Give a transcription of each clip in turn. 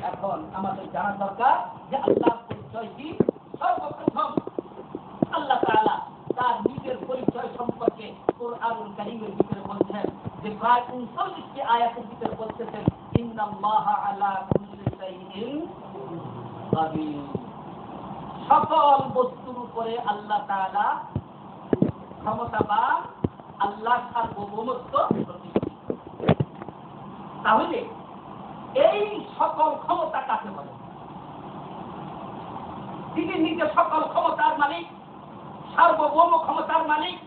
এখন আমাদের জানা দরকার যে আল্লাহর পরিচয় কি। সর্বপ্রথম আল্লাহ তাআলা তার নিজের পরিচয় সম্পর্কে কুরআনুল কারীমের ভিতরে বলছেন যে প্রায় 39টি আয়াতের ভিতরে বলতেছেন ইন্নাল্লাহা আলা কুল্লি শাইইন কাদির। সকল বস্তুর উপরে আল্লাহ তাআলা ক্ষমতাবান, আল্লাহ সার্বভৌমত্ব প্রতিষ্ঠিত। তাহলে এই সকল ক্ষমতা কাকে বলে? তিনি নিজে সকল ক্ষমতার মালিক, সার্বভৌম ক্ষমতার মালিক।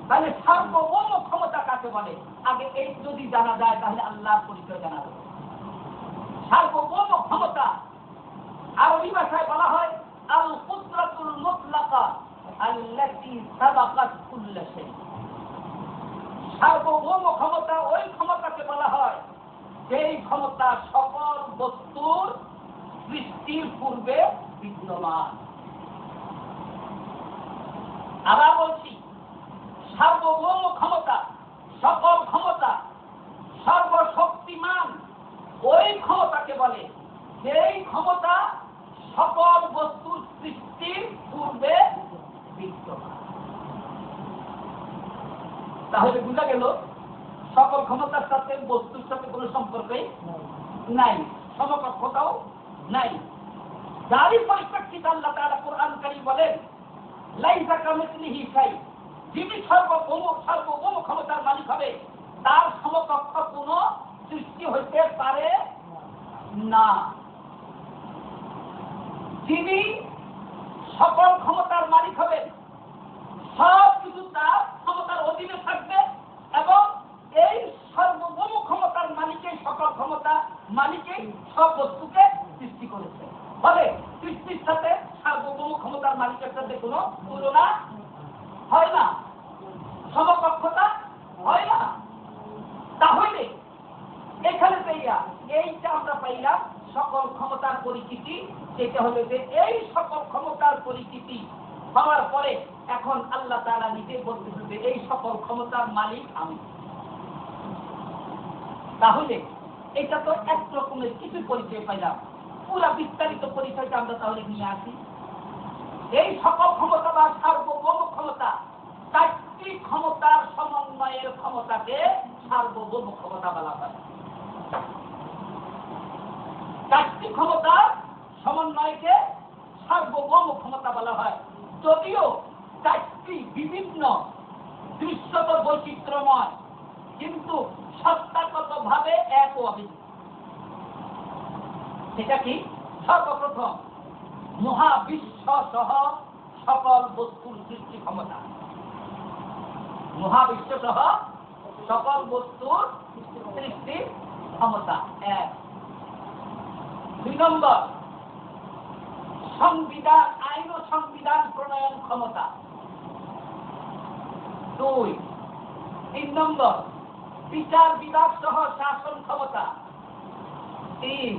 তাহলে সার্বভৌম ক্ষমতা কাকে বলে? আগে এই যদি জানা যায় তাহলে আল্লাহর পরিচয় জানা যাবে। সার্বভৌম ক্ষমতা আরবি ভাষায় বলা হয় আল কুদরাতুল মুতলাকা আল্লাতী সাবাকাত কুল্লা শাই। সার্বভৌম ক্ষমতা ওই ক্ষমতাকে বলা হয় যেই ক্ষমতা সকল বস্তুর সৃষ্টির পূর্বে বিদ্যমান। আবার বলছি, সার্বভৌম ক্ষমতা, সকল ক্ষমতা, সর্বশক্তিমান ওই ক্ষমতাকে বলে যেই ক্ষমতা সকল বস্তুর সৃষ্টির পূর্বে বিদ্যমান। তাহলে বোঝা গেল সকল ক্ষমতার সাথে বস্তুর সাথে কোনো সম্পর্কই নাই, সমকক্ষতাও নাই। যারই পরিপ্রেক্ষিতে আল্লাহ তাআলা কোরআন কারীম বলেন লাইসা কামিসলিহি শাই, যিনি সার্বভৌম ক্ষমতার মালিক হবে তার সমকক্ষ কোনো সৃষ্টি হইতে পারে না। যিনি সকল ক্ষমতার মালিক হবেন, সব কিছু তার ক্ষমতার অধীনে থাকবে এবং এই সার্বভৌম ক্ষমতার মালিকের সকল ক্ষমতা মালিকেই সব বস্তুকে সৃষ্টি করেছে। ফলে সৃষ্টির সাথে সার্বভৌম ক্ষমতার মালিকের সাথে কোনো তুলনা হয় না, সমকক্ষতা হয় না। তাহলে এখানে এইটা আমরা পাইলাম সকল ক্ষমতার পরিচিতি। সেটা হলো যে এই সকল ক্ষমতার পরিচিতি হওয়ার পরে এখন আল্লাহ তাআলা নিজে বলতেছেন যে এই সকল ক্ষমতার মালিক আমি। তাহলে এটা তো এক রকমের কিছু পরিচয় পাইলাম। পুরা বিস্তারিত পরিচয়টা আমরা তাহলে নিয়ে আসি। এই সকল ক্ষমতা বা সার্বভৌম ক্ষমতা, চারটি ক্ষমতার সমন্বয়ের ক্ষমতাকে সার্বভৌম ক্ষমতা বলা হয়। চারটি ক্ষমতার সমন্বয়কে সার্বভৌম ক্ষমতা বলা হয়। যদিও চারটি বিভিন্ন দৃশ্যত বৈচিত্র্যময়, কিন্তু সত্তাগত ভাবে এক ও অভিন্ন। সেটা কি? সর্বপ্রথম মহাবিশ্ব সহ সকল বস্তুর সৃষ্টি ক্ষমতা। মহাবিশ্ব সহ সকল বস্তুর সৃষ্টির ক্ষমতা এক। 2 নম্বর সংবিধান, আইন ও সংবিধান প্রণয়ন ক্ষমতা 2। 3 নম্বর বিচার বিভাগ সহ শাসন ক্ষমতা 3।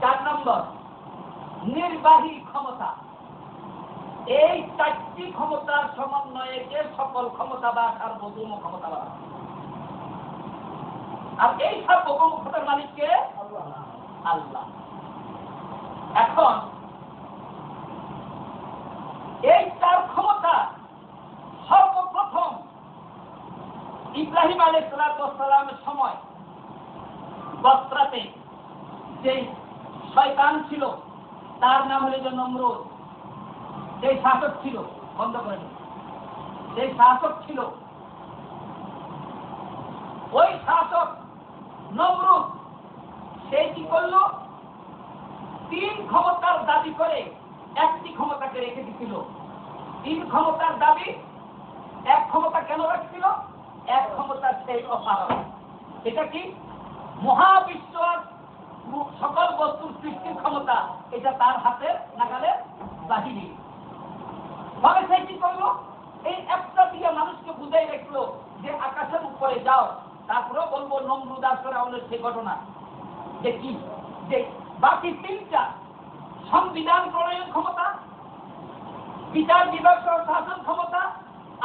4 নম্বর নির্বাহী ক্ষমতা। এই চারটি ক্ষমতার সমন্বয়কে সকল ক্ষমতা বা সার্বভৌম ক্ষমতা বলা হয়। আর এই সার্বভৌম ক্ষমতার মালিককে আল্লাহ। এখন এই চার ক্ষমতা সর্বপ্রথম ইব্রাহিম আলাইহিস সালামের সময় বসরাতে যে শয়তান ছিল তার নাম হলো যে নমরুদ, সেই শাসক ছিল, বন্ধ করে দিন, সেই শাসক ছিল, ওই শাসক নমরুদ সে কি করলো? 3 ক্ষমতার দাবি করে একটি ক্ষমতাকে রেখে দিছিল। 3 ক্ষমতার দাবি, 1 ক্ষমতা কেন রাখছিল? 1 ক্ষমতার সেই অপারক। এটা কি? মহাবিশ্ব সকল বস্তুর সৃষ্টির ক্ষমতা, এটা তার হাতে নাগালের বাহিনী। ফলে সে কি করলো? এই একটা দিয়ে মানুষকে বুঝাই রাখলো যে আকাশের উপরে যাও। তারপরে বলবো নমরুদ আর ফেরাউনের সেই ঘটনা যে কি, যে বাকি 3টা সংবিধান প্রণয়ন ক্ষমতা, বিচার বিভাগ শাসন ক্ষমতা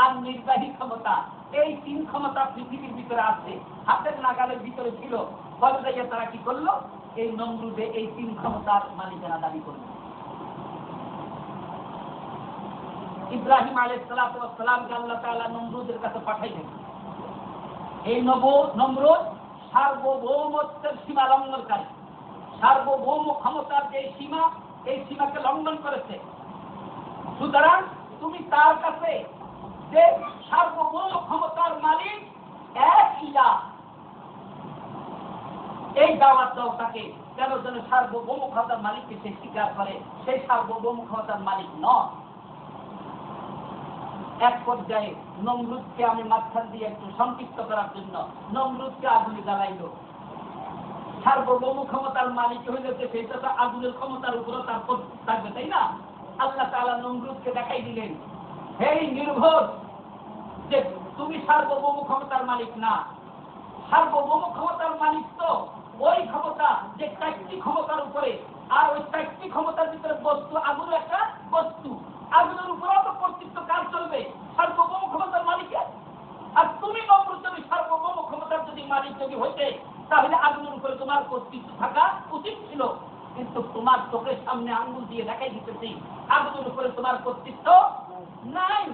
আর নির্বাহী ক্ষমতা, এই 3 ক্ষমতা পৃথিবীর ভিতরে আছে, হাতের নাগালের ভিতরে ছিল। ফলে যাইয়া তারা কি করলো, এই নমরুদে এই 3 ক্ষমতার মালিকানা দাবি করলো। ইব্রাহিম আলাইহিস সালামকে আল্লাহ তাআলা নমরুদের কাছে পাঠাইলেন। এই নমরুদ সার্বভৌমত্বের সীমা লঙ্ঘনকারী, সার্বভৌম ক্ষমতার যে সীমা, এই সীমাকে লঙ্ঘন করেছে। সুতরাং তুমি তার কাছে যে সার্বভৌম ক্ষমতার মালিক এক ইলাহ, এই দাওয়াত দাও তাকে, কেন যেন সার্বভৌম ক্ষমতার মালিককে সে স্বীকার করে, সেই সার্বভৌম ক্ষমতার মালিক নয়। এক পর্যায়ে নমরুদকে আমি মাঝখান দিয়ে একটু সংক্ষিপ্ত করার জন্য নমরুদকে আগুনে জ্বালাইল। সার্বভৌম ক্ষমতার মালিক হইলে সেইটা তো আগুনের ক্ষমতার উপরও তার থাকবে, তাই না? আল্লাহ তাআলা নমরুদকে দেখাই দিলেন, হে নির্ভর, যে তুমি সার্বভৌম ক্ষমতার মালিক না। সার্বভৌম ক্ষমতার মালিক তো ওই ক্ষমতা যে 4টি ক্ষমতার উপরে, আর ওই 4টি ক্ষমতার ভিতরে বস্তু, আগুন একটা বস্তু, আগুনের উপরেও তো কর্তৃত্ব কার চলবে? সার্বভৌম ক্ষমতার মালিকের। আর তুমি নমরুদ যদি সার্বভৌম ক্ষমতার যদি মালিক যদি হইতে, তাহলে আগুনের উপরে তোমার কর্তৃত্ব থাকা উচিত ছিল। কিন্তু তোমার চোখের সামনে আঙ্গুল দিয়ে দেখাই দিতেছি আগুনের উপরে তোমার কর্তৃত্ব নাই।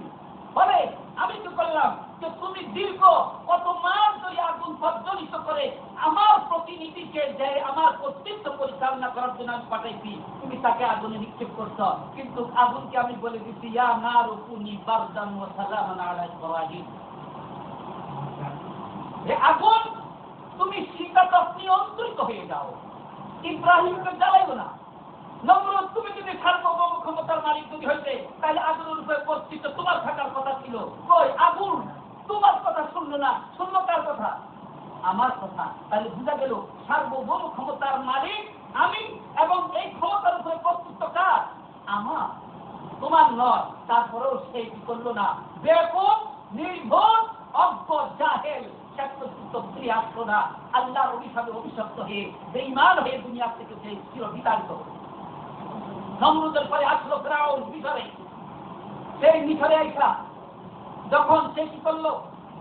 বলে আমি কি করলাম, যে তুমি দীর্ঘ কত মাস ধরে আগুন প্রজ্বলিত করে আমার প্রতিনিধিকে যে আমার কর্তৃত্ব পরিচালনা করার জন্য আমি পাঠাইছি, তুমি তাকে আগুনে নিক্ষেপ করছ। কিন্তু আগুনকে আমি বলে দিচ্ছি, ইয়া নারু কুনি বারদান ওয়া সালামান আলা ইব্রাহিম, হে আগুন তুমি শীততাপ নিয়ন্ত্রিত হয়ে যাও, ইব্রাহিমকে জ্বালাইও না। নমরুদ তুমি যদি সার্বভৌম ক্ষমতার মালিক যদি হইতে, তাহলে আগুনের উপরে কর্তৃত্ব তোমার থাকার কথা ছিল। কই আগুন তোমার কথা শুনলো না, শুনলো কার কথা? আমার কথা। তাহলে বুঝা গেল সার্বভৌম ক্ষমতার মালিক আমি, এবং এই ক্ষমতার উপরে কর্তৃত্ব কার? আমার, তোমার নয়। তারপরেও সে কি করলো না, বেকুব, নির্ভর, অজ্ঞ, জাহেল, আল্লাহর অভিশাপে অভিশপ্ত হয়ে বেঈমান হয়ে দুনিয়া থেকে সে চিরবিতাড়িত হল। নমরুদের পরে আসলো ফিরআউন মিশরে। সেই মিশরে আইসা যখন সে কি করলো,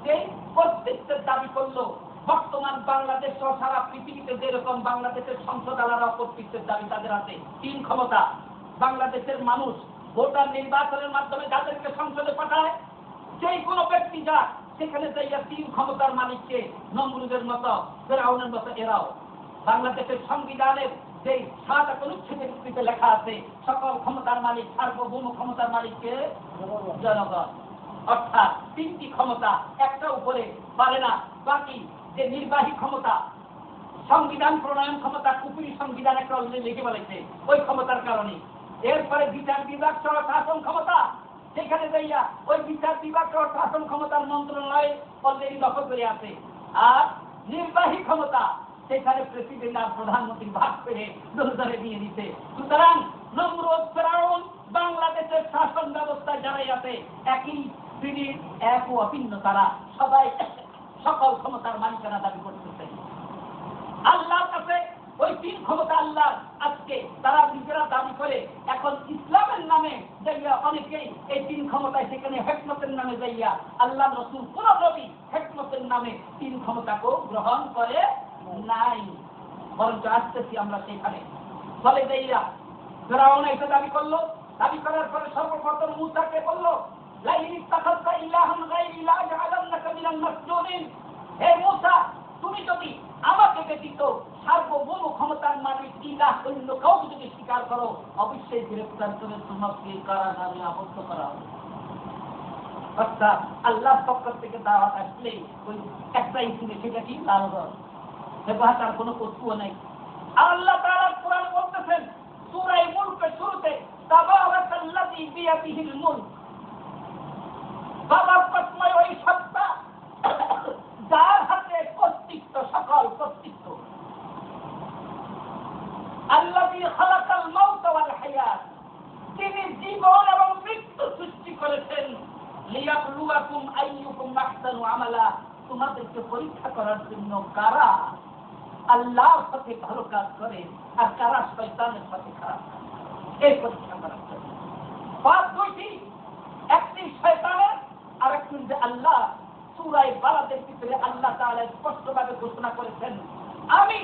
সেই কর্তৃত্বের দাবি করলো। বর্তমান বাংলাদেশ সহ সারা পৃথিবীতে যেরকম বাংলাদেশের সংসদালারা কর্তৃত্বের দাবি তাদের আছে, 3 ক্ষমতা। বাংলাদেশের মানুষ ভোটার নির্বাচনের মাধ্যমে যাদেরকে সংসদে পাঠায়, যেই কোনো ব্যক্তি যা সেখানে যাইয়া 3 ক্ষমতার মালিককে নমরুদের মতো, ফিরআউনের মতো এরাও। বাংলাদেশের সংবিধানের যে 7 অনুচ্ছেদের ভিত্তিতে লেখা আছে, সকল ক্ষমতার মালিক, সার্বভৌম ক্ষমতার মালিককে জনগণ। অর্থাৎ 3টি ক্ষমতা, একটা উপরে পারে না। বাকি যে নির্বাহী ক্ষমতা, সংবিধান প্রণয়ন ক্ষমতা, কুপুরি সংবিধান একটা লিখে বলেছে, ওই ক্ষমতার কারণে। এরপরে বিচার বিভাগ সহ শাসন ক্ষমতা, সেখানে যাইয়া ওই বিচার বিভাগ সহ শাসন ক্ষমতার মন্ত্রণালয় অলরেডি দখল করে আছে। আর নির্বাহী ক্ষমতা, সেখানে প্রেসিডেন্ট আর প্রধানমন্ত্রী ভাগ করে ধরে দিয়ে দিতে। সুতরাং নমরুদ, ফিরআউন বাংলাদেশের শাসন ব্যবস্থায় যারাই আছে একই শ্রেণীর, এক ও অভিন্ন। তারা সবাই সকল ক্ষমতার মালিকানা দাবি করতেছে আল্লাহর কাছে। ওই 3 ক্ষমতা আল্লাহ আজকে তারা নিজেরা দাবি করে। এখন ইসলামের নামে যাইয়া অনেকেই এই 3 ক্ষমতায়, সেখানে হিকমতের নামে যাইয়া আল্লাহ রাসূল কোন নবী হিকমতের নামে 3 ক্ষমতাকেও গ্রহণ করে নাই, বরঞ্চ আসতেছি আমরা সেখানে। ফলে যাইয়া ফিরআউন এটা দাবি করলো। দাবি করার পরে সর্বপ্রথম মূসাকে বললো, লাইন ইত্তাখাযতা ইলাহান গায়রি লা জাআলান্নাকা মিনাল মাসজুনিন। হে মূসা, তুমি যদি আমাকে ব্যতীত সার্বভৌম ক্ষমতার মালিক ইলাহ অন্য কাউকে যদি স্বীকার করো, অবশ্যই গ্রেফতার করে তোমাকে কারাগারে আবদ্ধ করা হবে। অর্থাৎ আল্লাহর পক্ষ থেকে দাওয়াত আসলে ওই একটাই শুনে, সেটা কি? লালগড়। তার কোনো কর্তৃত্ব নেই। আর আল্লাহ তাআলা কোরআন বলতেছেন সূরা মুলকের শুরুতে, তাবারাকাল্লাযী বিয়াদিহিল মুলক, বারাকাতময় ওই সত্তা যার হাতে কর্তৃত্ব, সকল কর্তৃত্ব। আল্লাযী খালাকাল মাউত ওয়াল হায়াত, তিনি জীবন এবং মৃত্যু সৃষ্টি করেছেন। লিয়াবলুয়াকুম আইয়ুকুম আহসানু আমালা, তোমাদেরকে পরীক্ষা করার জন্য কারা আল্লাহর সাথে ভালো কাজ করে আর কারা শয়তানের সাথে খারাপ কাজ, এই পরীক্ষা করার জন্য। বাদ দুইটি, একটি শয়তানের আর একটি যে আল্লাহ। সূরা বালাদের ভিতরে আল্লাহ তাআলা স্পষ্টভাবে ঘোষণা করেছেন, আমি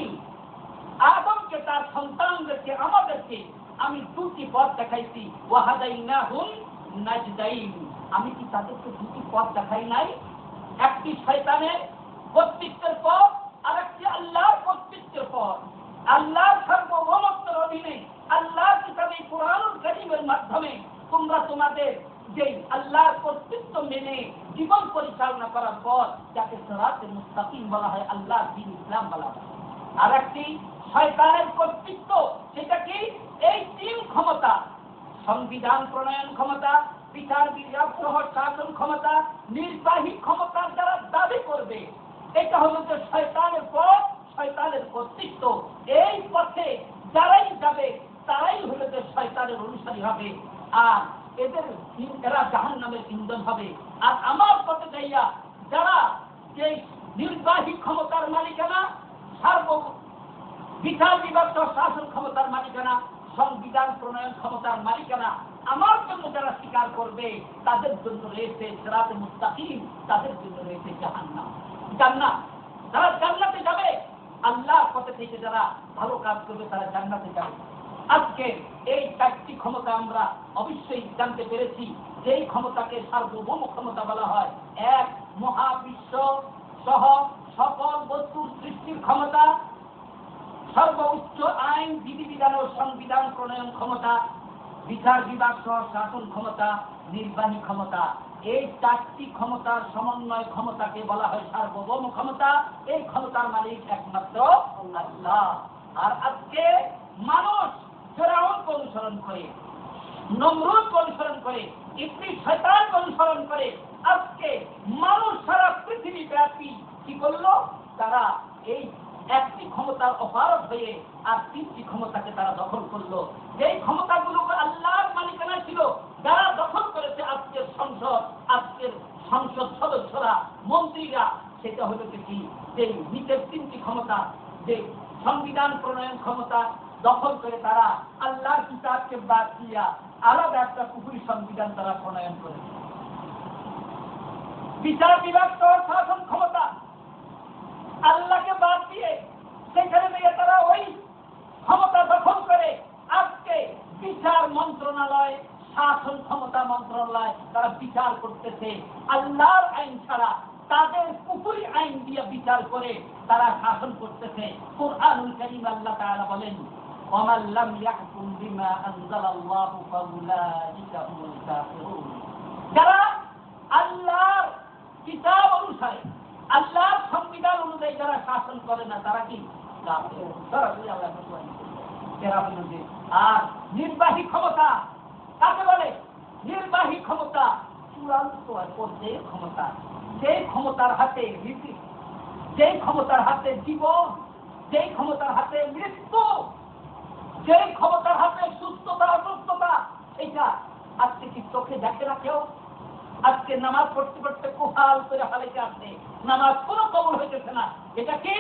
আদমকে তার সন্তানদেরকে আমাদেরকে আমি দুটি পথ দেখাইছি ওয়াহাদাইনাহুম নাজদাইন। আমি কি তাদেরকে দুটি পথ দেখাই নাই? একটি শয়তানের কর্তৃত্বের পথ আর একটি আল্লাহর কর্তৃত্বের পথ। আল্লাহর সার্বভৌমত্বের অধীনে আল্লাহর কিতাবে কুরআনুল কারীমের মাধ্যমে তোমরা তোমাদের যে আল্লাহর কর্তৃত্ব মেনে জীবন পরিচালনা করার পর যাকে সিরাতে মুস্তাকিম বলা হয়, আল্লাহর দ্বীন ইসলাম বলা হয়। আর একটি শয়তানের কর্তৃত্ব, সেটা কি? এই তিন ক্ষমতা, সংবিধান প্রণয়ন ক্ষমতা, বিচার বিভাগ সহ শাসন ক্ষমতা, নির্বাহী ক্ষমতার যারা দাবি করবে, এটা হলো যে শয়তানের পথ, শয়তানের কর্তৃত্ব। এই পথে যারাই যাবে তারাই হলো যে শয়তানের অনুসারী হবে, আর এরা জাহান্নামের ইন্ধন হবে। আর আমার পথে যাইয়া যারা যে নির্বাহী ক্ষমতার মালিকানা, বিচার বিভাগ শাসন ক্ষমতার মালিকানা, সংবিধান প্রণয়ন ক্ষমতার মালিকানা আমার জন্য যারা স্বীকার করবে, তাদের জন্য রয়েছে সিরাতে মুস্তাকিম, তাদের জন্য রয়েছে জান্নাত। যারা জান্নাতে যাবে, আল্লাহর পথে থেকে যারা ভালো কাজ করবে তারা জান্নাতে যাবে। আজকে এই চারটি ক্ষমতা আমরা অবশ্যই জানতে পেরেছি। যেই ক্ষমতাকে সার্বভৌম ক্ষমতা বলা হয়, এক, মহাবিশ্ব সহ সকল বস্তুর সৃষ্টির ক্ষমতা, সর্বোচ্চ আইন বিধিবিধান ও সংবিধান প্রণয়ন ক্ষমতা, বিচার বিভাগ সহ শাসন ক্ষমতা, নির্বাহী ক্ষমতা। এই চারটি ক্ষমতার সমন্বয় ক্ষমতাকে বলা হয় সার্বভৌম ক্ষমতা। এই ক্ষমতার মালিক একমাত্র আল্লাহ। আর আজকে মানুষ ফেরাউনকে অনুসরণ করে, নমরুদকে অনুসরণ করে, ইবলিস শয়তানকে অনুসরণ করে আজকে মানুষ সারা পৃথিবী ব্যাপী কি করলো? তারা এই একটি ক্ষমতার অপারগ হয়ে আর তিনটি ক্ষমতাকে তারা দখল করলো। যেই ক্ষমতাগুলো আল্লাহর মালিকানা ছিল, যারা দখল করেছে আজকের সংসদ সদস্যরা, মন্ত্রীরা, সেটা হলো কি? যে নিচের তিনটি ক্ষমতা, যে সংবিধান প্রণয়ন ক্ষমতা দখল করে তারা আল্লাহর কিতাবকে বাদ দিয়া আলাদা একটা কুফরি সংবিধান তারা প্রণয়ন করেছে। বিচার বিভাগ শাসন ক্ষমতা আল্লাহকে বাদ দিয়ে সেখানে নিয়ে তারা ওই ক্ষমতা দখল করে আজকে বিচার মন্ত্রণালয়, শাসন ক্ষমতা মন্ত্রণালয় তারা বিচার করতেছে আল্লাহর আইন ছাড়া, তাদের কুফরি আইন দিয়ে বিচার করে তারা শাসন করতেছে। কুরআনুল কারীম আল্লাহ তাআলা বলেন, ওয়ামান লাম ইয়াহকুম বিমা আনজালাল্লাহু ফাউলাইকা হুমুল কাফিরুন। যারা আল্লাহর কিতাব অনুসারে, আল্লাহর সংবিধান অনুযায়ী যারা শাসন করে না, তারা কি কাফের। আর নির্বাহী ক্ষমতা কাকে বলে? নির্বাহী ক্ষমতা চূড়ান্ত পর্যায়ের ক্ষমতা, যেই ক্ষমতার হাতে নীতি, যেই ক্ষমতার হাতে জীবন, যেই ক্ষমতার হাতে মৃত্যু, যেই ক্ষমতার হাতে সুস্থতা অসুস্থতা, এটা আজকে কি চোখে দেখে না কেউ? আজকে নামাজ পড়তে পড়তে কোহাল করে হালেকে আসে, নামাজ কোনো কবুল হইতেছে না। এটা কি?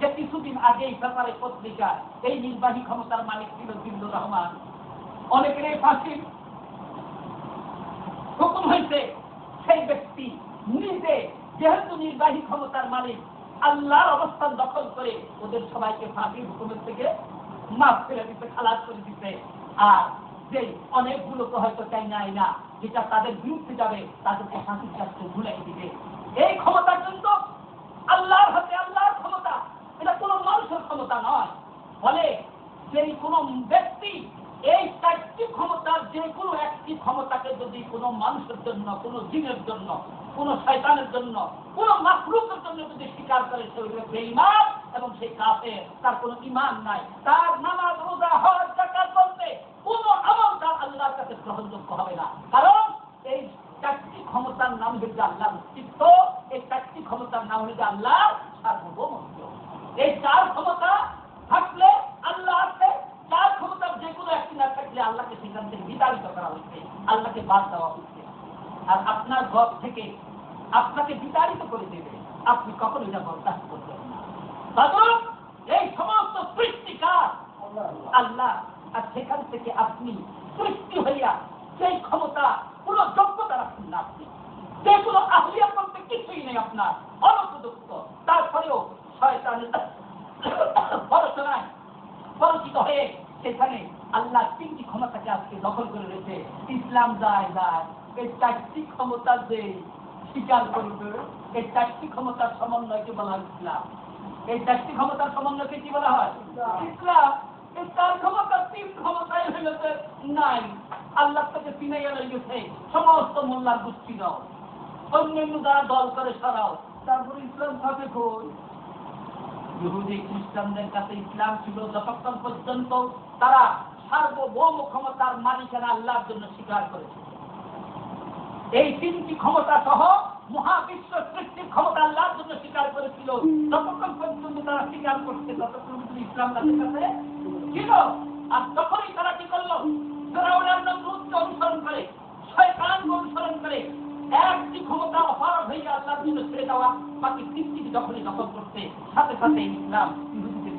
যে কিছুদিন আগে এই ব্যাপারে পত্রিকা, এই নির্বাহী ক্ষমতার মালিক ছিল জিল্লুর রহমান, অনেকের এই ফাঁসি হুকুম হয়েছে। সেই ব্যক্তি নিজে যেহেতু নির্বাহী ক্ষমতার মালিক, আল্লাহর অবস্থান দখল করে ওদের সবাইকে ফাঁসির হুকুমের থেকে মাফ করে দিতে, খালাস করে দিতে। আর যে অনেকগুলো তো হয়তো চাই নাই না, যেটা তাদের বিরুদ্ধে যাবে তাদেরকে ফাঁসির কাছে ভুলাই দিবে। এই ক্ষমতা কিন্তু আল্লাহর হাতে, আল্লাহর ক্ষমতা, এটা কোনো মানুষের ক্ষমতা নয়। ফলে যে কোনো ব্যক্তি এই চারটি ক্ষমতার যে কোনো একটি ক্ষমতাকে যদি কোনো মানুষের জন্য, কোনো জিনের জন্য, কোনো শয়তানের জন্য, কোনো মাখলুকের জন্য যদি স্বীকার করে, সে হইল বেঈমান এবং সে কাফের, তার কোনো ঈমান নাই। তার নামাজ, রোজা, হজ, যাকাত বলতে কোনো আমল তার আল্লাহর কাছে গ্রহণযোগ্য হবে না। কারণ এই চারটি ক্ষমতার নাম হচ্ছে আল্লাহর অস্তিত্ব, এই চারটি ক্ষমতার নাম হচ্ছে আল্লাহর সার্বভৌমত্ব। এই চার ক্ষমতা থাকলে আল্লাহ আছে, চার ক্ষমতার যে কোনো একটি না থাকলে আল্লাহকে সেখান থেকে বিতাড়িত করা হচ্ছে, আল্লাহকে বাদ দেওয়া হচ্ছে। আর আপনার ঘর থেকে আপনাকে বিতাড়িত করে দেবে, আপনি কখনো এটা বরদাস্ত করবেন না। কারণ এই সমস্ত সৃষ্টিকার আল্লাহ, আর সেখান থেকে আপনি সৃষ্টি হইয়া সেই ক্ষমতা কোনো যোগ্যতা রাখেন না, আপনি যে কোনো আহলিয়া করতে কিছুই নেই, আপনার অনুপযুক্ত। তারপরেও পড়াশোনায় পরিচিত হয়ে সেখানে আল্লাহ তিনটি ক্ষমতাকে আজকে দখল করে রয়েছে। ইসলাম যায় যায় এই চারটি ক্ষমতা যে স্বীকার করবে, এই চারটি ক্ষমতার সমন্বয়কে বলা হয় ইসলাম। এই চারটি ক্ষমতার সমন্বয়কে কি বলা হয়? ইসলাম। এই চার ক্ষমতা তিন ক্ষমতায় হয়ে গেছে নাই, আল্লাহ থেকে চিনাইয়া রয়ে গেছে সমস্ত মোল্লার গোষ্ঠী দাও, অন্যান্য যারা দল করে সরাও, তারপরে ইসলাম থাকে কই? ইহুদি খ্রিস্টানদের কাছে ইসলাম ছিল যতক্ষণ পর্যন্ত তারা সার্বভৌম ক্ষমতার মালিকানা আল্লাহর জন্য স্বীকার করেছে। এই তিনটি ক্ষমতা সহ মহাবিশ্ব সৃষ্টির ক্ষমতা আল্লাহর জন্য স্বীকার করেছিল। যতক্ষণ পর্যন্ত তারা স্বীকার করছে ততক্ষণ পর্যন্ত ইসলাম তাদের কাছে ছিল। আর যখনই তারা কি করলো, ফেরাউনের নমরুদকে অনুসরণ করে, শয়তানকে অনুসরণ করে একটি ক্ষমতা অপারগ হয়ে আল্লাহর জন্য ছেড়ে দেওয়া, বাকি তিনটি যখনই দখল করছে সাথে সাথে ইসলাম ইহুদিদের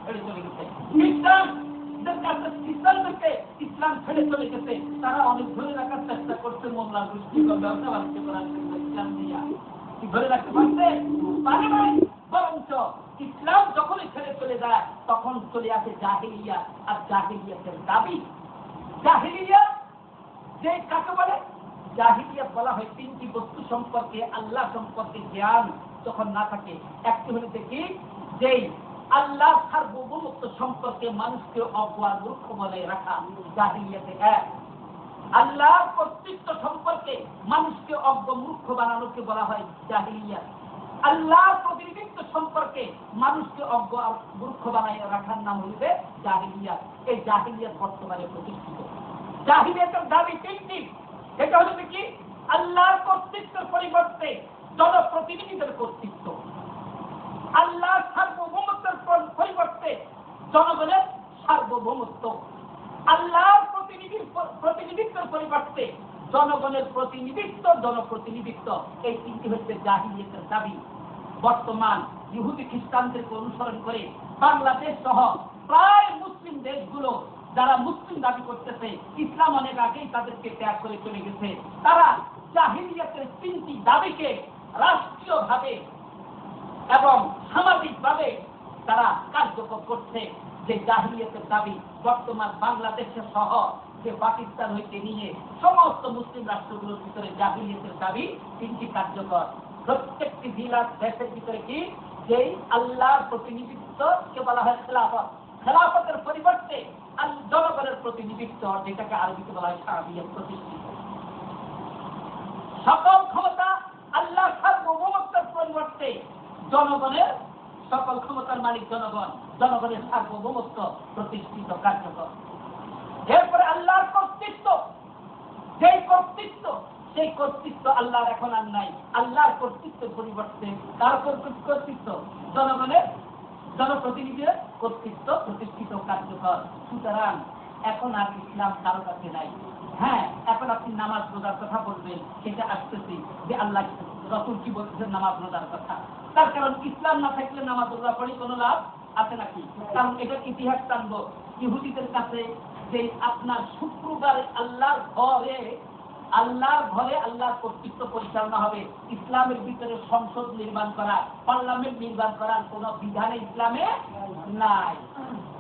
ছেড়ে চলে গেছে। খ্রিস্টানদেরকে ইসলাম ছেড়ে চলে গেছে। তারা অনেক ধরে রাখার চেষ্টা করছে, মোল্লা গোষ্ঠী ব্যবসা বাণিজ্য করার জন্য ইসলাম দিয়া কি ধরে রাখতে পারছে? পারে নাই। বরঞ্চ ইসলাম যখনই ছেড়ে চলে যায় তখন চলে আসে জাহিলিয়াত। আর জাহিলিয়াতের দাবি, জাহিলিয়াত যে কাকে বলে? জাহিলিয়াত বলা হয় তিনটি বস্তু সম্পর্কে, আল্লাহ সম্পর্কে জ্ঞান যখন না থাকে। একটি হলো দেখি যে আল্লাহ সার্বভৌমত্ব সম্পর্কে মানুষকে অজ্ঞ আর মূর্খ বলে রাখা, জাহিলিয়াতে এক। আল্লাহর কর্তৃত্ব সম্পর্কে মানুষকে অজ্ঞ মূর্খ বানানোকে বলা হয় জাহিলিয়াত। আল্লাহর প্রতিনিধিত্ব সম্পর্কে মানুষকে অজ্ঞ আর মূর্খ বানাই রাখার নাম হইবে জাহিলিয়াত। এই জাহিলিয়াত বর্তমানে প্রতিষ্ঠিত। জাহিলিয়াতের দাবি তিনটি। এটা হলো কি? আল্লাহর কর্তৃত্বের পরিবর্তে জনপ্রতিনিধিদের কর্তৃত্ব, আল্লাহর সার্বভৌমত্বের পরিবর্তে জনগণের সার্বভৌমত্ব, আল্লাহর প্রতিনিধিত্বের পরিবর্তে জনগণের প্রতিনিধিত্ব, জনপ্রতিনিধিত্ব। এই তিনটি হচ্ছে জাহিলিয়াতের দাবি। বর্তমান ইহুদি খ্রিস্টানদেরকে অনুসরণ করে বাংলাদেশ সহ প্রায় মুসলিম দেশগুলো যারা মুসলিম দাবি করতেছে, ইসলাম অনেক আগেই তাদেরকে ত্যাগ করে চলে গেছে। তারা জাহিলিয়াতের তিনটি দাবিকে রাষ্ট্রীয়ভাবে এবং সামাজিকভাবে তারা কার্যকর করছে। যে জাহিলিয়াতের দাবি বর্তমান বাংলাদেশের সহ যে পাকিস্তান হইতে নিয়ে সমস্ত মুসলিম রাষ্ট্রগুলোর ভিতরে জাহিলিয়াতের দাবি তিনটি কার্যকর। প্রত্যেকটি দেশের ভিতরে কি? যে আল্লাহর প্রতিনিধিত্বকে বলা হয় খেলাফত, খেলাফতের পরিবর্তে জনগণের প্রতিনিধিত্ব, যেটাকে আরবিতে বলা হয় শারিয়ত, প্রতিষ্ঠিত। সকল ক্ষমতা আল্লাহর সার্বভৌমত্বের পরিবর্তে জনগণের, সকল ক্ষমতার মালিক জনগণ, জনগণের সার্বভৌমত্ব প্রতিষ্ঠিত কার্যকর। এরপরে আল্লাহর কর্তৃত্ব, যেই কর্তৃত্ব, সেই কর্তৃত্ব আল্লাহর এখন আর নাই। আল্লাহর কর্তৃত্বের পরিবর্তে কার কর্তৃত্ব? জনগণের, জনপ্রতিনিধির কর্তৃত্ব প্রতিষ্ঠিত কার্যকর। সুতরাং এখন আর ইসলাম কারো কাছে নাই। হ্যাঁ, এখন আপনি নামাজ রোজার কথা বলবেন, সেটা আসতেছি যে আল্লাহ রাসূল কি বলতেছেন নামাজ রোজার কথা। তার কারণ ইসলাম না থাকলে নামাজ রোজা পড়ে কোনো লাভ আছে নাকি? কারণ এটার ইতিহাস জানবো। ইহুদিদের কাছে যে আপনার শুক্রবারে আল্লাহর ঘরে আল্লাহর কর্তৃত্ব পরিচালনা হবে, ইসলামের ভিতরে সংসদ নির্মাণ করা, পার্লামেন্ট নির্মাণ করার কোন বিধানে ইসলামে নাই।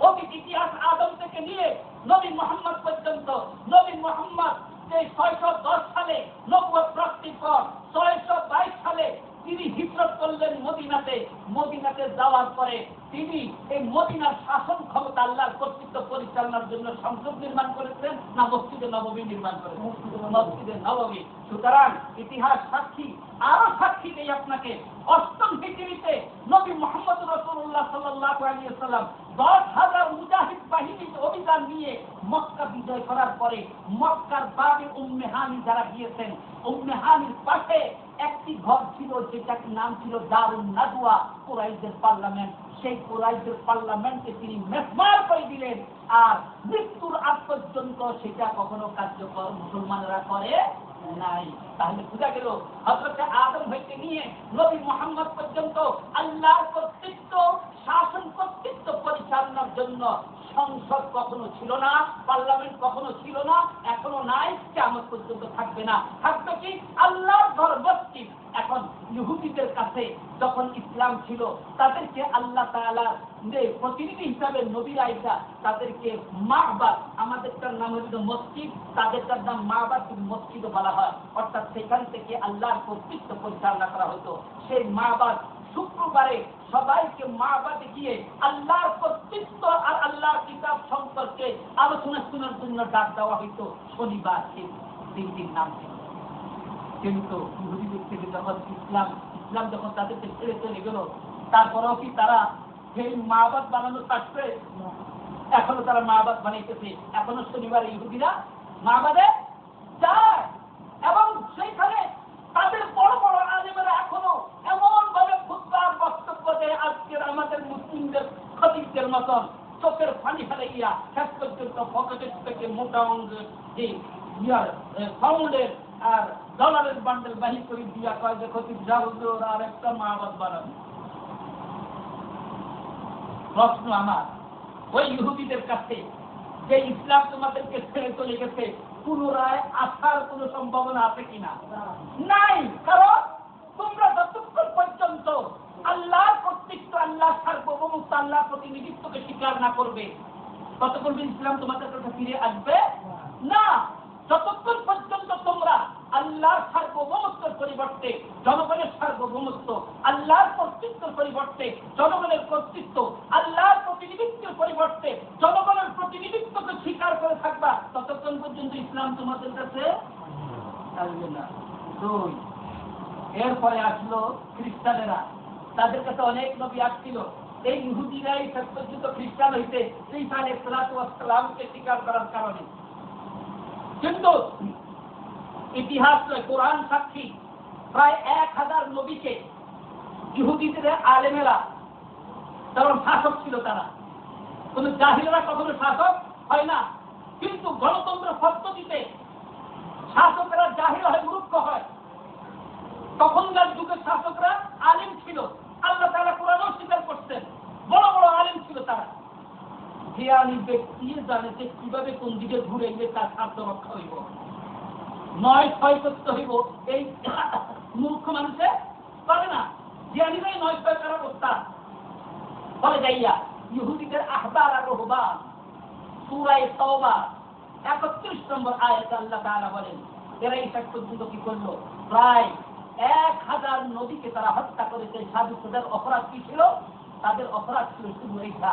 অতীত ইতিহাস আদম থেকে নিয়ে নবী মুহাম্মদ পর্যন্ত, নবী মুহাম্মদ যে 610 সালে নবুয়ত প্রাপ্তির পর 622 সালে তিনি হিজরত করলেন মদিনাতে। মদিনাতে যাওয়ার পরে তিনি এই মদিনার শাসন ক্ষমতা আল্লাহর কর্তৃত্ব পরিচালনার জন্য সংসদ নির্মাণ করেছেন না মসজিদে নববী নির্মাণ করেছেন? মসজিদে নববী। সুতরাং ইতিহাস সাক্ষী। আরো সাক্ষী দেই আপনাকে, 8ম হিজরিতে নবী মুহাম্মদ রাসূলুল্লাহ সাল্লাল্লাহু আলাইহি ওয়াসাল্লাম 10,000 মুজাহিদ বাহিনী অভিযান নিয়ে মক্কা বিজয় করার পরে মক্কার বাবে উম্মে হানি যারা গিয়েছেন, উম্মে হানির পাশে একটি ঘর ছিল যেটার নাম ছিল দারুন নাদওয়া, কুরাইশের পার্লামেন্ট। সেই কুরাইশের পার্লামেন্টকে তিনি মেসমার করে দিলেন। আর মৃত্যুর আগ পর্যন্ত সেটা কখনো কার্যকর মুসলমানরা করে নাই। তাহলে বোঝা গেল হযরত আদম হইতে নিয়ে নবী মুহাম্মদ পর্যন্ত আল্লাহর কর্তৃত্ব, শাসন কর্তৃত্ব পরিচালনার জন্য সংসদ কখনো ছিল না, পার্লামেন্ট কখনো ছিল না, এখনো নাই, কিয়ামত পর্যন্ত থাকবে না। থাকতো কি? আল্লাহর ঘর মসজিদ। এখন ইহুদিদের কাছে যখন ইসলাম ছিল, তাদেরকে আল্লাহ তাআলার যে প্রতিনিধি হিসাবে নবী আইসা তাদেরকে মাহবাদ, আমাদেরটার নাম হলো মসজিদ, তাদেরটার নাম মাহবাদ মসজিদও বলা হয়, অর্থাৎ সেখান থেকে আল্লাহর কর্তৃত্ব পরিচালনা করা হতো। সেই মাহবাদ শুক্রবারে সবাইকে মাহবাদে গিয়ে আল্লাহর কর্তৃত্ব আর আল্লাহর কিতাব সম্পর্কে আলোচনা শোনার জন্য ডাক দেওয়া হইতো। শনিবার সেই দিন নাম ছিল। কিন্তু ইহুদিদের থেকে যখন ইসলাম যখন তাদেরকে ছেড়ে চলে গেল, তারপরেও কি তারা সেই মাহবাদ বানানো থাকবে? এখনো তারা মাহবাদ বানাইতেছে। এখনো শনিবারে ইহুদিরা মাহবাদে যায় এবং সেইখানে তাদের বড় বড় আলেমেরা এখনো এমন ভাবে খুতবার বক্তব্য দেয়, আজকের আমাদের মুসলিমদের খতিবদের মতন চোখের পানি ফেলে গিয়া শেষ পর্যন্ত পকেটের থেকে মোটা অঙ্গের যে পাউন্ডের আর ডলারের বান্ডেল বাহির করে দিয়া কয় যে খতিব জাহুজুর আর একটা মাহবাদ বানানো। প্রশ্ন আমার, ওই ইহুদিদের কাছে যে ইসলাম তোমাদেরকে ছেড়ে চলে গেছে, পুনরায় আসার কোন সম্ভাবনা আছে কিনা? নাই। কারণ তোমরা যতক্ষণ পর্যন্ত আল্লাহর কর্তৃত্ব, আল্লাহ সার্বভৌমত্ব, আল্লাহ প্রতিনিধিত্বকে স্বীকার না করবে, ততক্ষণ ইসলাম তোমাদের কাছে ফিরে আসবে না। যতক্ষণ পর্যন্ত তোমরা আল্লাহর সার্বভৌমত্বের পরিবর্তে জনগণের সার্বভৌমত্ব, আল্লাহর কর্তৃত্বের পরিবর্তে জনগণের কর্তৃত্ব, আল্লাহর প্রতিনিধিত্বের পরিবর্তে জনগণের প্রতিনিধিত্বকে স্বীকার করে থাকবা, ততক্ষণ পর্যন্ত ইসলাম তোমাদের কাছে আসবে না। দুই, এরপরে আসলো খ্রিস্টানেরা। তাদের কাছে অনেক নবী আসছিল। এই ইহুদিরাই শেষ পর্যন্ত খ্রিস্টান হইতে ঈসা আলাইহিস সালামকে স্বীকার করার কারণে। কিন্তু ইতিহাস কোরআন সাক্ষী, প্রায় 1000 নবীকে ইহুদিদের আলেমেরা কারণ শাসক ছিল। তারা কোন জাহিলরা কখনো শাসক হয় না, কিন্তু গণতন্ত্র পদ্ধতিতে শাসকরা জাহিল হয়, মূর্খ হয়। তখনকার যুগের শাসকরা আলেম ছিল। আল্লাহ তাআলা কোরআনও স্বীকার করতেন, বড় বড় আলেম ছিল তারা। জ্ঞানী ব্যক্তি জানে যে কিভাবে কোন দিকে ঘুরে গিয়ে তার স্বার্থ রক্ষা হইব, নয় ছয় করতে হইব। এই মূর্খ মানুষে পারে না। জ্ঞানীরাই নয় ছয় করার অবস্থা বলে যাইয়া ইহুদিদের আহবার আর রুহবান, সূরা তাওবা 31 নম্বর আয়াতে আল্লাহ তাআলা বলেন, এরা এই শেষ পর্যন্ত কি করলো? প্রায় 1000 নবীকে তারা হত্যা করেছে। সাধুদের অপরাধ কি ছিল? তাদের অপরাধ ছিল শুধু এইটা,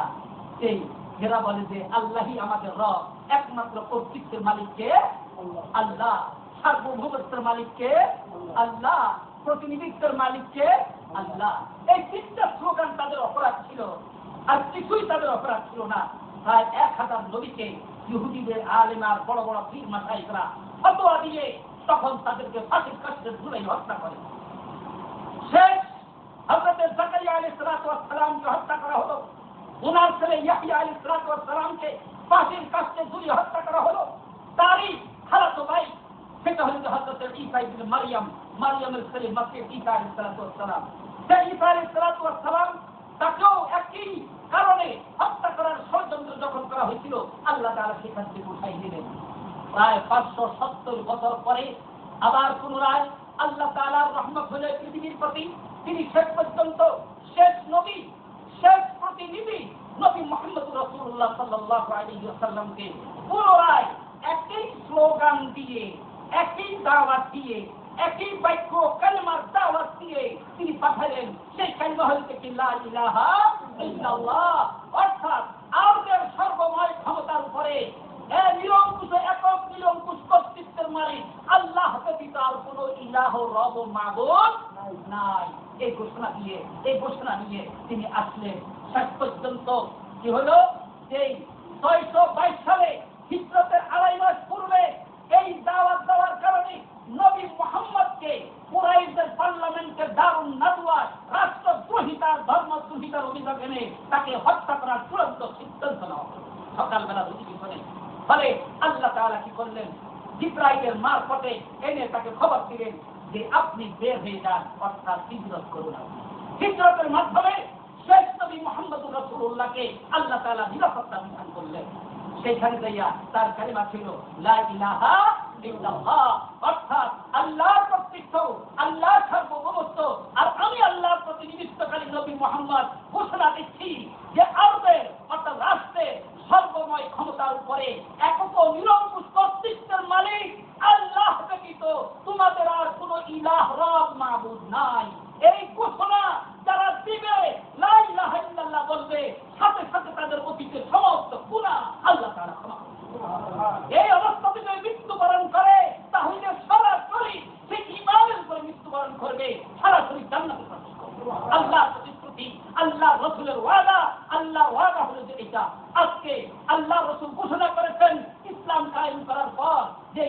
সেই এরা বলে যে আল্লাহই আমাদের রব, একমাত্র কর্তৃত্বের মালিককে আল্লাহ, সার্বভৌমত্বের মালিককে আল্লাহ, প্রতিনিধিত্বের মালিককে আল্লাহ। এই 3টা স্লোগান তাদের অপরাধ ছিল, আর কিছুই তাদের অপরাধ ছিল না। প্রায় 1000 নবীকে ইহুদিদের আলেমার বড় বড় পীর মাশায়েখরা ফতোয়া দিয়ে তখন তাদেরকে ফাঁসির কাস্টে ঝুলাই হত্যা করে। শেষ হযরত জাকারিয়া আলাইহিস সালামকে হত্যা করা হলো, ওনার ছেলে ইয়াহইয়া আলাইহিস সালামকে ফাঁসির কাস্টে ঝুলিয়ে হত্যা করা হলো। তারই খালাতো ভাই সেটা হলো হযরত ঈসা ইবনে মারইয়ামের ছেলে মাসিহ ঈসা আলাইহিস সালাম। সেই ঈসা আলাইহিস সালাম তাকেও একই কারণে হত্যা করার ষড়যন্ত্র যখন করা হয়েছিল, আল্লাহ তাআলা সেখান থেকে উঠাই দিলেন। প্রায় 570 বছর পরে আবার পুনরায় আল্লাহ তাআলার রহমত হলো পৃথিবীর প্রতি। তিনি শেষ পর্যন্ত শেষ নবী, শেষ প্রতিনিধি নবী মুহাম্মদ রাসূলুল্লাহ সাল্লাল্লাহু আলাইহি ওয়াসাল্লামকে পুনরায় একই স্লোগান দিয়ে, একই দাওয়াত দিয়ে, একই বাক্য কালেমার দাওয়াত দিয়ে তিনি পাঠালেন। সেই কালেমা হচ্ছে কি লা ইলাহা ইল্লাল্লাহ, অর্থাৎ আরবের সর্বময় ক্ষমতার উপরে নিরঙ্কুশ, একক নিরঙ্কুশ কর্তৃত্বের মালিক আল্লাহ ব্যতীত আর কোন ইলাহ, রব, মাবুদ নাই। এই ঘোষণা নিয়ে তিনি আসলেন। শেষ পর্যন্ত কি হলো? সেই 622 সালে হিজরতের 2.5 মাস পূর্বে এই দাওয়াত দেওয়ার কারণে নবী মুহাম্মদকে কুরাইশদের পার্লামেন্টের দারুন নাদওয়া রাষ্ট্রদ্রোহিতার, ধর্মদ্রোহিতার অভিযোগ এনে তাকে হত্যা করার চূড়ান্ত সিদ্ধান্ত নেওয়া হলো সকালবেলা অধিবেশনে। ফলে আল্লাহ তাআলা কি করলেন? জিবরাইলের মারফতে এনে তাকে খবর দিলেন যে আপনি বের হয়ে যান, অর্থাৎ হিজরত করুন। হিজরতের মাধ্যমে শেষ নবী মুহাম্মদ রাসূলুল্লাহকে আল্লাহ তাআলা নিরাপত্তা বিধান করলেন। সেখানে যাইয়া তার কালিমা ছিল লা ইলাহা ইল্লাল্লাহ, অর্থাৎ আল্লাহর কর্তৃত্ব, আল্লাহর সার্বভৌমত্ব, আর আমি আল্লাহর প্রতিনিধিত্বকারী নবী মুহাম্মদ ঘোষণা দিচ্ছি যে আরবে অর্থাৎ রাষ্ট্রে সর্বময় ক্ষমতার উপরে একক ও নিরঙ্কুশ কর্তৃত্বের মালিক আল্লাহ ব্যতীত তোমাদের আর কোন ইলাহ রব মাবুদ নাই। এই ঘোষণা যারা দিবে, লা ইলাহা ইল্লাল্লাহ বলবে, সাথে সাথে তাদের অতীতের সমস্ত গুনাহ আল্লাহ তাআলা ক্ষমা করবেন। এই অবস্থাতে যদি মৃত্যুবরণ করে তাহলে সরাসরি সে ঈমানের উপরে মৃত্যুবরণ করবে, সরাসরি জান্নাতে প্রবেশ করবে। আল্লাহর প্রতিশ্রুতি, আল্লাহর রাসূলের ওয়াদা, আল্লাহর ওয়াদা হলো যে এটা আজকে আল্লাহর রাসূল ঘোষণা করেছেন ইসলাম কায়েম করার পর যে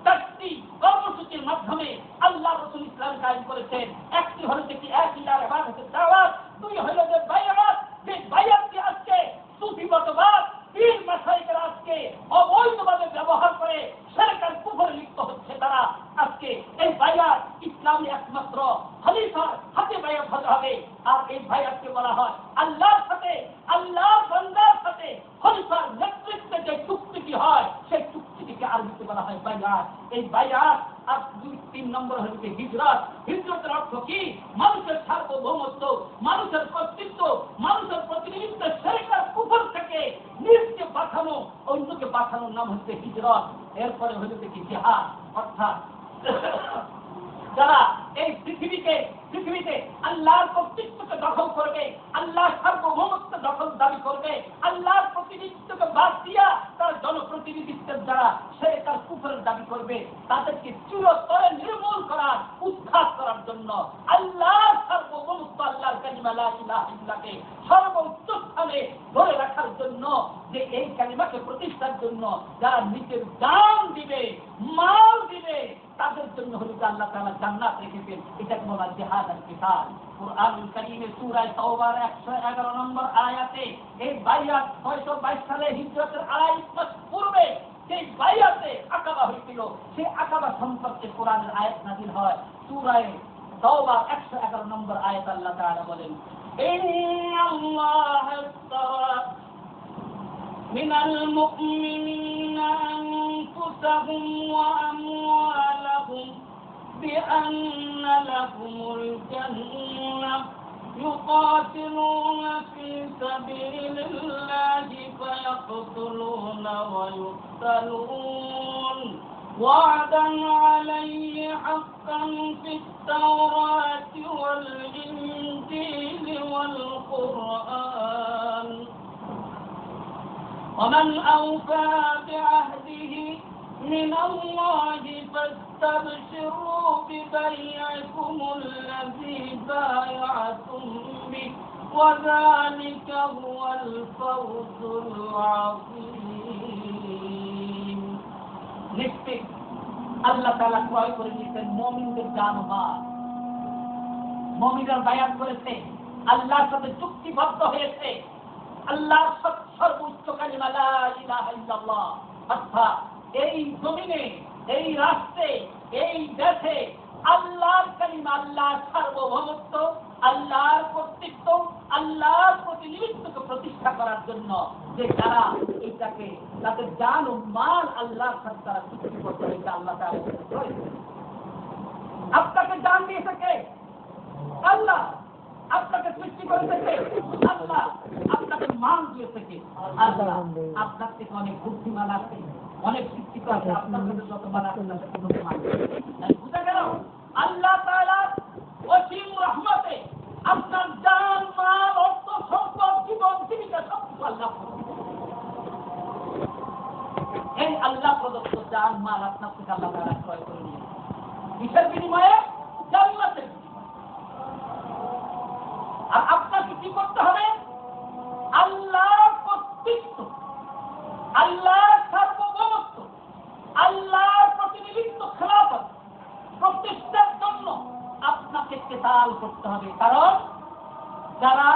চারটি কর্মসূচির মাধ্যমে আল্লাহ রাসূল ইসলাম কায়েম করেছেন। একটি হলো যে কি এক ইলার ইবাদতের দাওয়াত, দুই হলো যে বায়াত, যে বায়াতকে আজকে সুফিবাদবাদ পীর মাশায়েখরা আজকে অবৈধভাবে ব্যবহার করে শিরক আর কুফরে লিপ্ত হচ্ছে। তারা আজকে এই বায়াত ইসলামী একমাত্র খলিফার হাতে বায়াত হতে হবে। আর এই বায়াতকে বলা হয় আল্লাহর সাথে, আল্লাহর বান্দার সাথে খলিফার নেতৃত্বে যে চুক্তিটি হয় সেই চুক্তিটিকে আরবিতে বলা হয় বায়াত। এই বায়াত আর 2-3 নম্বর হচ্ছে হিজরত। হিজরতের অর্থ কি? মানুষের সার্বভৌমত্ব, মানুষের কর্তৃত্ব, মানুষের প্রতিনিধিত্ব শিরক আর কুফর থেকে নিজকে বাঁচানো, অন্যকে বাঁচানোর নাম হচ্ছে হিজরত। এরপরে হচ্ছে কি জিহাদ, অর্থাৎ যারা এই পৃথিবীতে আল্লাহর কর্তৃত্বকে দখল করবে, আল্লাহর সার্বভৌমত্ব দখল দাবি করবে, আল্লাহর প্রতিনিধিত্বকে বাদ দিয়া তার জনপ্রতিনিধিত্বের দ্বারা শিরক আর কুফরের দাবি করবে, তাদেরকে চিরতরে নির্মূল করার, উৎখাত করার জন্য আল্লাহর সার্বভৌমত্ব, আল্লাহর কালিমা লা ইলাহা ইল্লাল্লাহকে সর্বোচ্চ স্থানে ধরে রাখার জন্য, যে এই কালিমাকে প্রতিষ্ঠার জন্য যারা নিজের জান দিবে, মাল দিবে, তাদের জন্য হলো যে আল্লাহ তাআলা জান্নাত রেখেছেন। এটাকে বলা হয় জিহাদ আর কিতাল। কুরআনুল কারীমের সূরা তাওবার 111 নম্বর আয়াতে এই বায়াত 622 সালে হিজরতের 2.5 মাস পূর্বে সেই বায়াতে আকাবা হয়েছিল, সেই আকাবা সম্পর্কে কোরআনের আয়াত নাযিল হয়। সূরা তাওবার 111 নম্বর আয়াত আল্লাহ তাআলা বলেন, ইন্নাল্লাহা ইশতারা মিনাল মুমিনিনা আনফুসাহুম ওয়া আমওয়ালাহুম بأن لهم الجنة يقاتلون في سبيل الله فيقتلون ويقتلون وعدا عليه حقا في التوراة والإنجيل والقرآن ومن أوفى بعهده من الله فاستبشروا ببيعكم الذي بايعتم به وذلك هو الفوز العظيم. নিশ্চিত আল্লাহ তাআলা ক্রয় করে নিয়েছেন মুমিনদের জান ও মাল। মুমিনরা বায়াত করেছে, আল্লাহর সাথে চুক্তিবদ্ধ হয়েছে, আল্লাহর সর্বোচ্চ কালিমা লা ইলাহা ইল্লাল্লাহ, অর্থাৎ এই জমিনে, এই রাষ্ট্রে, এই দেশে আল্লাহর কালিমা, আল্লাহর সার্বভৌমত্ব, আল্লাহর কর্তৃত্ব, আল্লাহর প্রতিনিধিত্বকে প্রতিষ্ঠা করার জন্য যে যারা এটাকে তাদের জান ও মাল আল্লাহর সাথে তারা চুক্তিবদ্ধ হয়েছে, আল্লাহ তাআলা আপনাকে জান দিয়েছে কে? আল্লাহ। আপনাকে সৃষ্টি করেছে কে? আল্লাহ। আপনাকে মান দিয়েছে কে? আল্লাহ। আপনার থেকে অনেক বুদ্ধিমান আছে, অনেক শিক্ষিত আছে, আপনার কাছে যত মান আছে তাতে কোনো মান নেই। বুঝা গেল? আল্লাহ তাআলা অসীম রহমতে আপনার জান, মাল, অর্থ, সম্পদ, জীবন, জীবিকা সব কিছু আল্লাহ এই আল্লাহ প্রদত্ত জান, মাল আপনার থেকে আল্লাহ তাআলা ক্রয় করে নিয়েছে। কিসের বিনিময়ে? জান্নাতের। আর আপনাকে কি করতে হবে? আল্লাহর কর্তৃত্ব, আল্লাহর সার্বভৌমত্ব, আল্লাহর প্রতিনিধিত্ব, খেলাফত প্রতিষ্ঠার জন্য আপনাকে কিতাল করতে হবে। কারণ যারা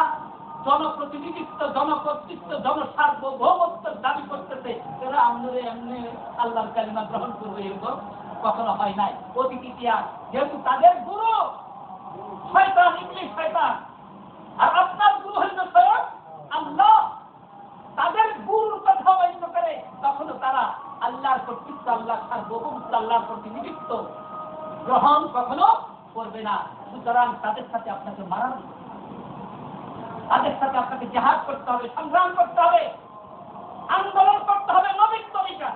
জনপ্রতিনিধিত্ব, জনকর্তৃত্ব, জনসার্বভৌমত্বের দাবি করতেছে, এরা আমরে এমনি আল্লাহর কালিমা গ্রহণ করবে এরকম কখনো হয় নাই। অতীত ইতিহাস, যেহেতু তাদের গুরু শয়তান, ইবলিস শয়তান, আর আপনার গুরু হইল স্বয়ং আল্লাহ, তাদের গুরুর কথা অমান্য করে আল্লাহ সার্বভৌমত্ব আল্লাহর প্রতিনিধিত্ব গ্রহণ কখনো করবে না। সুতরাং তাদের সাথে আপনাকে মারা হবে, তাদের সাথে আপনাকে জিহাদ করতে হবে, সংগ্রাম করতে হবে, আন্দোলন করতে হবে নবীর তরিকা,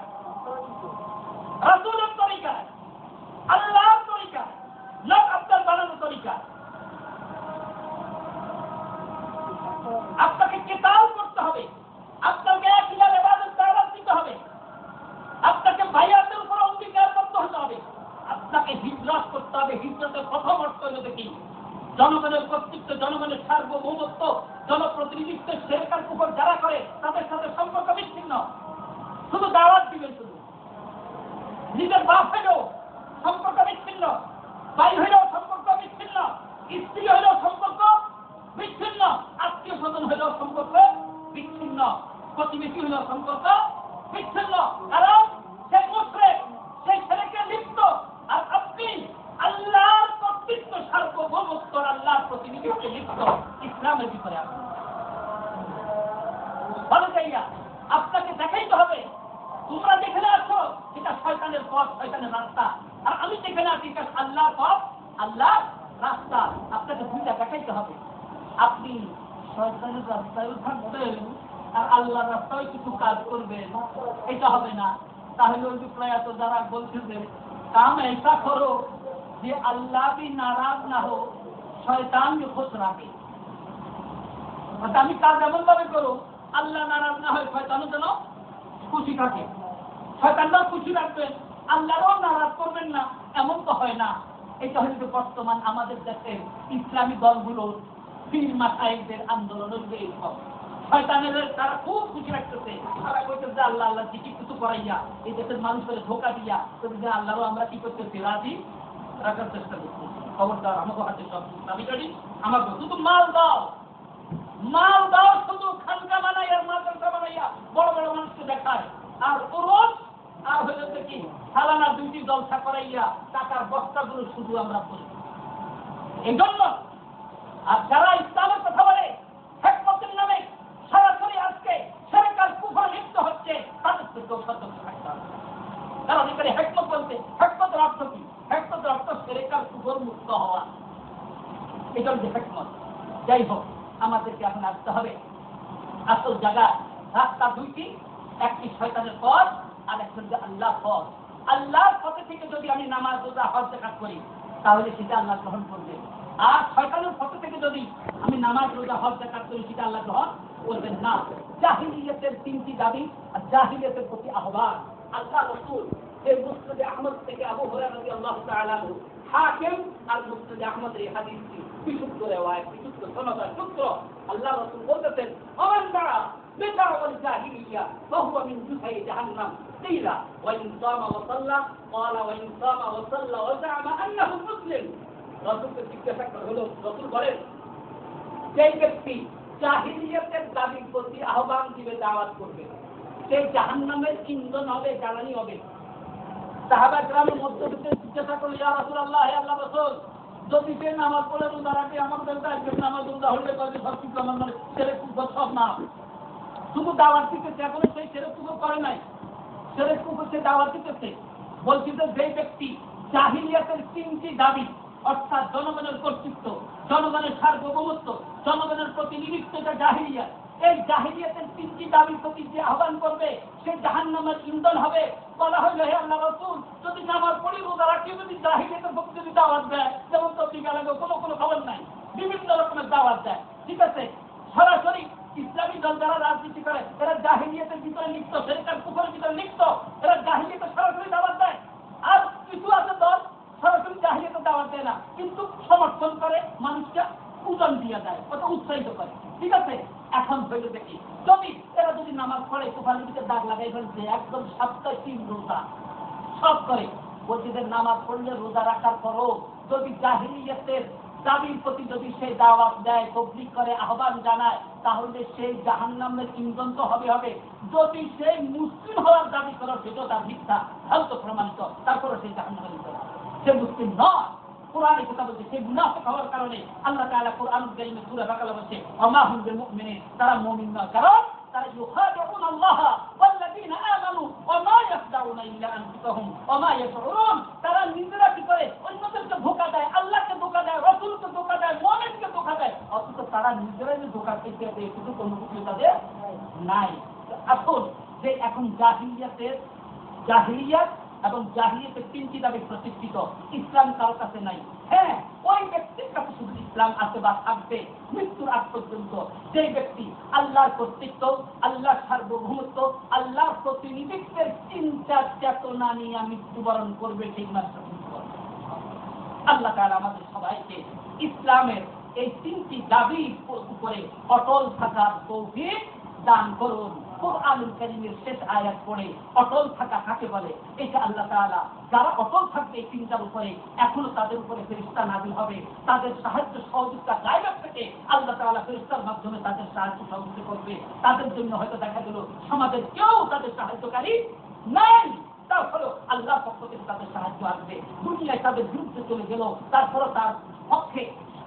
রাসূলের তরিকা, আল্লাহর তরিকা, লোক আপনার বানানোর তরিকা। আপনাকে কিতাব করতে হবে, আপনাকে একইভাবে ইবাদত দাওয়াত দিতে হবে, আপনাকে বাইয়াতের উপর অঙ্গীকার করতে হবে, আপনাকে হিজরত করতে হবে। হিজরতের প্রথম অর্থ হলো কি? জনগণের কর্তৃত্ব, জনগণের সার্বভৌমত্ব, জনপ্রতিনিধিত্ব সরকার উপর যারা করে তাদের সাথে সম্পর্ক বিচ্ছিন্ন। শুধু দাওয়াত দিবেন, শুধু নিজের বাপ হইলেও সম্পর্ক বিচ্ছিন্ন, ভাই হইলেও সম্পর্ক বিচ্ছিন্ন, স্ত্রী হইলেও সম্পর্ক বিচ্ছিন্ন, আত্মীয় স্বজন হইলেও সম্পর্ক বিচ্ছিন্ন, প্রতিবেশী হইলেও সম্পর্ক বিচ্ছিন্ন। কারণ সে মুশরিক, সেই ছেলেকে লিপ্ত, আর আপনি আল্লাহর কর্তৃত্ব, সার্বভৌমত্ব, আল্লাহর প্রতিনিধিত্বে লিপ্ত ইসলামের ভিতরে আছেন। ভালো জায়গা আপনাকে দেখাইতে হবে, তোমরা যেখানে আছো এটা শয়তানের পথ, শয়তানের রাস্তা, আর আমি যেখানে আছি এটা আল্লাহর পথ, আল্লাহর রাস্তা। আপনাকে দুইটা দেখাইতে হবে। আপনি শয়তানের রাস্তায়ও থাকবেন আর আল্লাহর রাস্তায় কিছু কাজ করবেন, এটা হবে না। তাহলে ওই প্রয়াত যারা বলছে যে কাম ऐसा करो যে আল্লাহ भी नाराज ना हो, শয়তান भी खुश रहे। আমি কাজ এমন ভাবে করো আল্লাহ নারাজ না হয়, শয়তানও যেন খুশি থাকে। শয়তানরাও খুশি রাখবেন, আল্লাহরও নারাজ করবেন না, এমন তো হয় না। এটা হচ্ছে বর্তমান আমাদের দেশের ইসলামী দলগুলোর পীর মাশায়েখদের আন্দোলনের যে এইসব শয়তানের তারা খুব খুশি রাখতেছে। তারা কইতেছে যে আল্লাহ আল্লাহ জিকির কিছু করাইয়া এই দেশের মানুষের ধোকা দিয়া তবে যে আল্লাহরও আমরা কি করতেছি, রাজি রাখার চেষ্টা করছি। খবরদার, আমাকে হাতে সব দাবি করি, আমাকে শুধু মাল দাও, মাল দাও, শুধু খানকা বানাইয়া মাদ্রাসা বানাইয়া বড় বড় মানুষকে দেখায়, আর ওরস আর হয়েছে কি সালানা দুইটি জলসা করাইয়া টাকার বস্তাগুলো শুধু আমরা বলি। এই জন্য আর যারা ইসলামের কথা বলে হেকমতের নামে সরাসরি আজকে সরকার কুফর লিপ্ত হচ্ছে, তাদের থেকেও সতর্ক থাকতে হবে। কারণ এখানে হেকমত বলতে, হেকমতের অর্থ কি? হেকমতের অর্থ সরকার কুফর মুক্ত হওয়া, এটা হচ্ছে হেকমত। যাই হোক, আমাদেরকে এখন আসতে হবে আসল জায়গায়। রাস্তা দুইটি, একটি শয়তানের পথ আর একটা হচ্ছে আল্লাহর পথ। আল্লাহর পথে থেকে যদি আমি নামাজ, রোজা, হজ, যাকাত করি তাহলে সেটা আল্লাহ গ্রহণ করবে। আর শয়তানের পথে থেকে যদি আমি নামাজ, রোজা, হজ, যাকাত করি সেটা আল্লাহ গ্রহণ করবেন না। জাহিলিয়াতের তিনটি দাবি আর জাহিলিয়াতের প্রতি আহ্বান। আল্লাহ রাসূল এই মুসনাদ আহমদ থেকে আবু হুরায়রা রাদিয়াল্লাহু তাআলা আনহু, হাকিম আর মুসনাদ আহমদ এই হাদিসটি বিশুদ্ধ রিওয়ায়াত, বিশুদ্ধ সনদ সূত্র। আল্লাহ রাসূল বলতেছেন, ওমান দাআ بدعوى الجاهلية فهو من جثي جهنم. قيل وإن صام وصلى قال وإن صام وصلى وزعم أنه مسلم. রাসূলকে জিজ্ঞাসা করা হলো, রাসূল বলেন যে ব্যক্তি জাহিলিয়াতের দাবির প্রতি আহ্বান দিবে, দাওয়াত করবে, সে জাহান্নামের ইন্ধন হবে, জ্বালানি হবে। সাহাবা কেরামের মধ্যে জিজ্ঞাসা করল, ইয়া রাসূলুল্লাহ, হে আল্লাহর রাসূল, যদি সে নামাজ পড়ে রোজা রাখে, আমাদের নামাজ রোজা হলে সব কিছু আমার মানে ছেড়ে সব না, শুধু দাওয়াত দিতেছে, এখনো সেই ছেড়ে কুকুর করে নাই, ছেড়ে কুকুর সে দাওয়াত দিতেছে। বলছি যে যে ব্যক্তি জাহিলিয়াতের তিনটি দাবি, অর্থাৎ জনগণের কর্তৃত্ব, জনগণের সার্বভৌমত্ব, জনগণের প্রতিনিধিত্ব, এটা জাহিলিয়াত, এই জাহিলিয়াতের তিনটি দাবির প্রতি যে আহ্বান করবে সে জাহান্নামের ইন্ধন হবে। বলা হইল, হে আল্লাহর রাসূল, যদি নামাজ পড়ি, রোজা রাখি, যদি জাহিলিয়াতের প্রতি যদি দাওয়াত দেয়, যেমন তবলিগের আগে কোনো খবর নাই, বিভিন্ন রকমের দাওয়াত দেয়, ঠিক আছে, সরাসরি ইসলামী দল যারা রাজনীতি করে এরা জাহিলিয়াতের ভিতরে লিপ্ত, সরকার কুফরের ভিতরে লিপ্ত, এরা জাহিলিয়াতের সরাসরি দাওয়াত দেয়। আর কিছু আছে দল সরাসরি জাহিলিয়াতের দাওয়াত দেয় না, কিন্তু সমর্থন করে, মানুষকে উদান দিয়ে দেয়, কত উৎসাহিত করে, ঠিক আছে। এখন হইল দেখি, যদি এরা যদি নামাজ পড়ে কুফরের ভিতরে দাগ লাগাই ফেলছে, একদম সপ্তাহে 3 রোজা সব করে, বলছে যে নামাজ পড়লে, রোজা রাখার পরও যদি জাহিলিয়াতের দাবির প্রতি যদি সে দাওয়াত দেয়, তবলিগ করে, আহ্বান জানায়, তাহলে সেই জাহান্নামের ইন্ধন তো হবে। যদি সেই মুসলিম হওয়ার দাবি করে, সেটা তার মিথ্যা, হয়তো প্রমাণিত, তারপরে সেই জাহান্নামের ইন্ধন, সে মুসলিম নয়। কোরআনে কথা বলছে, সেই মুনাফিক হওয়ার কারণে আল্লাহ তাআলা কোরআনুল কারীমে সূরা বাকারা বলছে, ওমা হুম বিমুমিনিন, তারা মুমিন নয়, কারণ তারা ইউখাদিউন আল্লাহ ওয়াল্লাযীনা আমানু ওয়া মা ইয়াখদাউনা ইল্লা আনফুসাহুম তারা নিজেরা কি করে অন্যদেরকে ধোঁকা দেয়, আল্লাহকে ধোঁকা দেয়, রাসূলকে ধোঁকা দেয়, মুমিনকে ধোঁকা দেয়, অথচ তারা নিজেরাই যে ধোঁকা খেতে দেয় কিন্তু কোনো কিছু তাদের নাই। আসল যে এখন জাহিলিয়াত এবং জাহিলিয়াতের তিনটি দাবি প্রতিষ্ঠিত, ইসলাম কারোর কাছে নাই। হ্যাঁ, ওই ব্যক্তির কাছে শুধু ইসলাম আছে বা থাকবে মৃত্যুর আগ পর্যন্ত, যে ব্যক্তি আল্লাহর কর্তৃত্ব, আল্লাহর সার্বভৌমত্ব, আল্লাহর প্রতিনিধিত্বের চিন্তা চেতনা নিয়ে মৃত্যুবরণ করবে ঠিক মাত্র। আল্লাহ তাআলা আমাদের সবাইকে ইসলামের এই তিনটি দাবির উপরে অটল থাকার তৌফিক দান করুন। কুরআনুল কারীমের শেষ আয়াত পড়ে অটল থাকা কাকে বলে, এটা আল্লাহ তাআলা যারা অটল থাকবে এই চিন্তার উপরে, এখনো তাদের উপরে ফেরেশতা নাযিল হবে, তাদের সাহায্য সহযোগিতা গায়ব থেকে আল্লাহ তাআলা ফেরেশতার মাধ্যমে তাদের সাহায্য সহযোগিতা করবে। তাদের জন্য হয়তো দেখা গেল সমাজের কেউ তাদের সাহায্যকারী নাই, তারপরেও আল্লাহর পক্ষ থেকে তাদের সাহায্য আসবে। দুনিয়ায় তাদের বিরুদ্ধে চলে গেল, তারপরও তার পক্ষে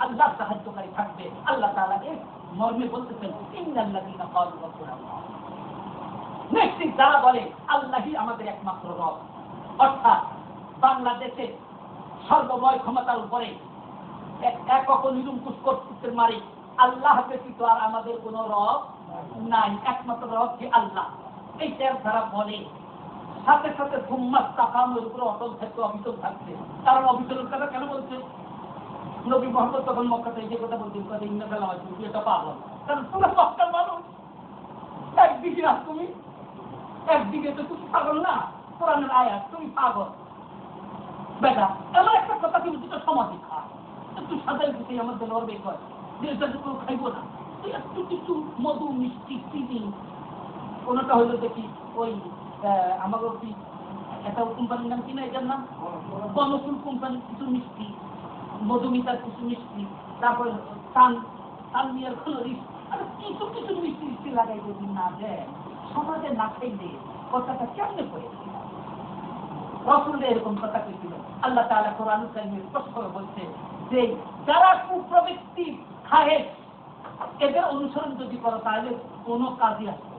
আল্লাহর সাহায্যকারী থাকবে। আল্লাহ তাআলা এর মর্মে বলতেছেন, ইন্নাল্লাযীনা ক্বালু রাব্বুনাল্লাহ, নিশ্চিত যারা বলে আল্লাহই আমাদের একমাত্র রব, অর্থাৎ বাংলাদেশে সর্বময় ক্ষমতার উপরে একক নিরঙ্কুশ কর্তৃত্বের মালিক আল্লাহ ব্যতীত আর আমাদের কোন রব নাই, একমাত্র রব যে আল্লাহ, এইটার যারা বলে সাথে সাথে সুম্মাস তাকামের উপরে অটল থাকতে, অবিচল থাকছে। কারণ অবিচলের কথা কেন বলছে? নবী মুহাম্মদ তখন মক্কাতে যে কথা বলছেন, কথা ইন্নাকাল্লাহ তুই এটা পাগল, কারণ তোমরা মক্কার মানুষ, একদিকে না তুমি, একদিকে তো তুমি পাগল না, কোরআনের আয়াত তুমি পাগল বেটা। এমন একটা কথা তুমি দুটো সমাধি খা, একটু সাজাই দিতে আমাদের লড়বে কর যে এটা তো কেউ খাইব না, তুই একটু কিছু মধু মিষ্টি চিনি কোনটা হইলো দেখি ওই আমাদের কি একটা কোম্পানির নাম কিনা, এটার নাম বনফুল কোম্পানির কিছু মিষ্টি, মধুমিতার কিছু মিষ্টি, তারপর তানমিয়ার খলরিস, কিছু কিছু মিষ্টি মিষ্টি লাগাই যদি না দেয় সমাজে না খাইলে কথাটা কেমনে করে? রাসূলুল্লাহ এরকম কথা কইছিল। আল্লাহ তাআলা কোরআনুল কারীমে স্পষ্ট করে বলছে যে যারা কুপ্রবৃত্তি খায় এদের অনুসরণ যদি করো তাহলে কোনো কাজই আসবে,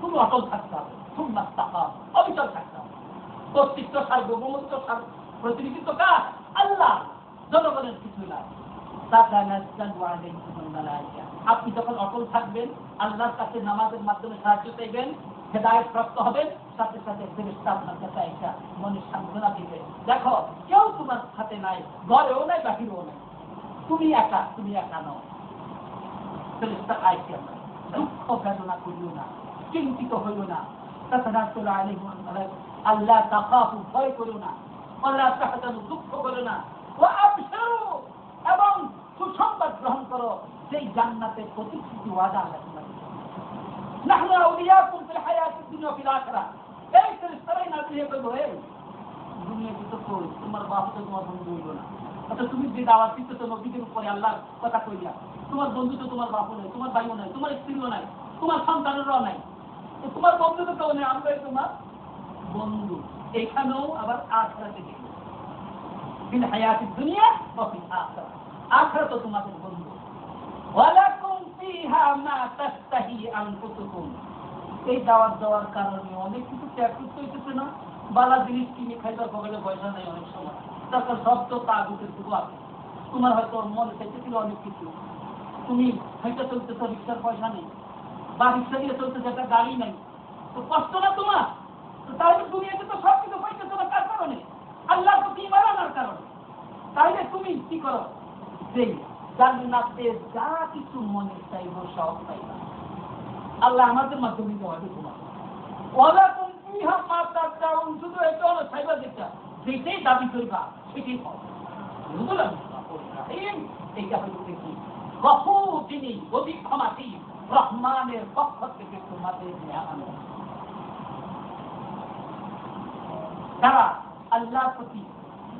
তুমি অটল থাকতে হবে, সুন্নাত তাকাম, অবিচল থাকতে হবে। কর্তৃত্ব সার্বভৌমত্ব প্রতিনিধিত্ব কার? আল্লাহ, জনগণের কিছু না। আপনি যখন অটল থাকবেন, আল্লাহর কাছে নামাজের মাধ্যমে সাহায্য চাইবেন, হেদায়েত প্রাপ্ত হবেন, সাথে সাথে ফেরেশতা আপনার কাছে একটা মনের সান্ত্বনা দিবে। দেখো কেউ তোমার সাথে নাই, ঘরেও নাই, বাহিরেও নাই, তুমি একা নও। ফেরেশতা আইছে, দুঃখ বেদনা করিও না, চিন্তিত হইও না। আল্লাহ তাখাফু, ভয় করো না, আল্লাহ তাহজানু, দুঃখ করো না, ওয়া আবশিরু, এবং সুসংবাদ গ্রহণ করো যেই জান্নাতের প্রতিশ্রুতি ওয়াদা আল্লাহ তোমাদের। নাহনু আউলিয়াকুম ফিল হায়াতিদ দুনিয়া ফিল আখিরাহ। এই ফেরেশতারাই না দিয়ে বলবো, এই দুনিয়াতে তো তোমার বাপ তো তোমার বন্ধু হইল না, অর্থাৎ তুমি যে দাওয়াত দিতেছো নবীদের উপরে আল্লাহর কথা কইলা, তোমার বন্ধু তো তোমার বাপও নাই, তোমার ভাইও নাই, তোমার স্ত্রীও নাই, তোমার সন্তানেরও নাই, তোমার বন্ধু তো কেউ নেই, আমরাই তোমার বন্ধু। এখানেও আবার আখিরাতে গেল ফিল হায়াতিদ দুনিয়া ওয়া ফিল আখিরাহ, আখিরাত তো তোমাদের বন্ধু। ওয়ালাকুম ফিহা মা তাস্তাহি আনফুসুকুম, এই দাওয়াত দেওয়ার কারণে অনেক কিছু ত্যাগ করতে হইতেছে না, বালা জিনিস কিনে খাইবার পকেটে পয়সা নেই অনেক সময়, তারপর সব তো তাগুতের শুধু আছে। তোমার হয়তো মনে চাইতেছিল অনেক কিছু, তুমি হয়তো চলতেছ, রিক্সার পয়সা নেই, বা রিক্সা দিয়ে চলতেছে, একটা গাড়ি নেই, তো কষ্ট না তোমার? তাহলে দুনিয়াতে তো সব কিছু পাইতেছো না, কার কারণে? আল্লাহর প্রতি ঈমান আনার কারণে। তাহলে তুমি কি করো? সেই জান্নাতে যা কিছু মনে চাইব সব পাইবা, আল্লাহ আমাদের মাধ্যমে দেওয়াবে তোমার। ওয়ালাকুম ফিহা মা তাশাউন, শুধু এটা হলো চাইবা যেটা, যেটাই দাবি করবা সেটাই পাবে। বুঝলাম? এইটা হলো কি গফুর, যিনি অধিক ক্ষমাশীল, রহমানের পক্ষ থেকে তোমাদের নিয়ামত। যারা আল্লাহর প্রতি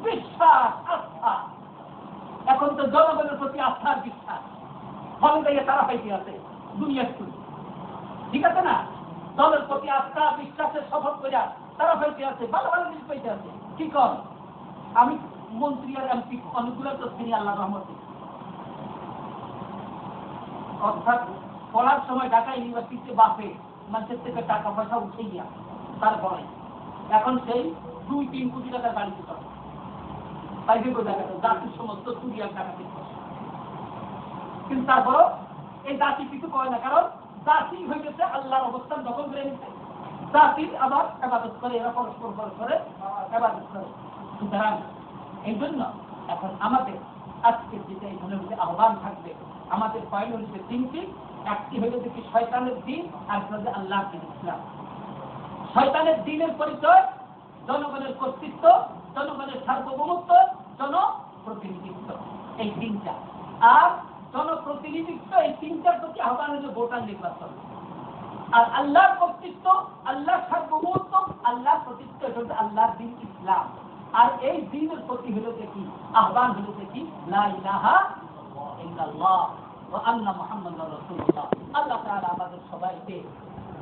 বিশ্বাস, আস্থা, এখন তো জনগণের প্রতি আস্থার বিশ্বাস, ফলে দেখে তারা পাইতে আছে দুনিয়ার শুরু, ঠিক আছে না? দলের প্রতি আস্থা বিশ্বাসের শপথ করে তারা পাইতে আছে, ভালো ভালো জিনিস পাইতে আছে। কি কর, আমি মন্ত্রী আর এমপি অনেকগুলো তো তিনি আল্লাহ রহমতে, অর্থাৎ পড়ার সময় ঢাকা ইউনিভার্সিটিতে বাপে মানুষের থেকে টাকা পয়সা উঠে গিয়া তারপরে এখন সেই 2-3 কোটি টাকার বাড়ি দিতে হবে পাইবে দেখা গেল জাতির সমস্ত চুরি আর টাকা দিতে হবে। কিন্তু তারপরও এই জাতি কিছু করে না, কারণ জাতি হয়ে গেছে আল্লাহর অবস্থান দখল করে নিচ্ছে। জাতির আবার ইবাদত করে, এরা পরস্পর পরস্পরে ইবাদত করে। সুতরাং এই জন্য এখন আমাদের আজকের যেটা এখানে আহ্বান থাকবে, আমাদের পয়েন্ট হচ্ছে তিনটি। একটি হলো দেখি শয়তানের দিন, আর হচ্ছে আল্লাহর দিন ইসলাম। শয়তানের দিনের পরিচয় জনগণের কর্তৃত্ব, জনগণের সার্বভৌমত্ব, জনপ্রতিনিধিত্ব, এই তিনটা। আর জনপ্রতিনিধিত্ব এই তিনটার প্রতি আহ্বান হচ্ছে ভোটার নির্বাচন। আর আল্লাহর কর্তৃত্ব, আল্লাহর সার্বভৌমত্ব, আল্লাহর কর্তৃত্ব হচ্ছে আল্লাহর দিন ইসলাম। আর এই দিনের প্রতি হলো দেখি আহ্বান হলো দেখি লা ইলাহা ইল্লাল্লাহ ওয়া আন্না মুহাম্মাদুর রাসূলুল্লাহ। আল্লাহ তাআলা আমাদের সবাইকে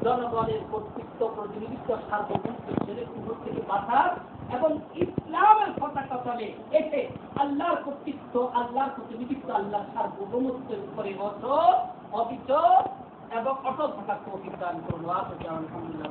জনগণের কর্তৃত্ব, প্রতিনিধিত্ব, সার্বভৌমত্ব থেকে বাঁচার এবং ইসলামের পতাকা তলে এসে আল্লাহর কর্তৃত্ব, আল্লাহর প্রতিনিধিত্ব, আল্লাহর সার্বভৌমত্বের উপরে বছর অবিচল এবং অটল থাকার তৌফিক দান করুন। আলহামদুলিল্লাহ।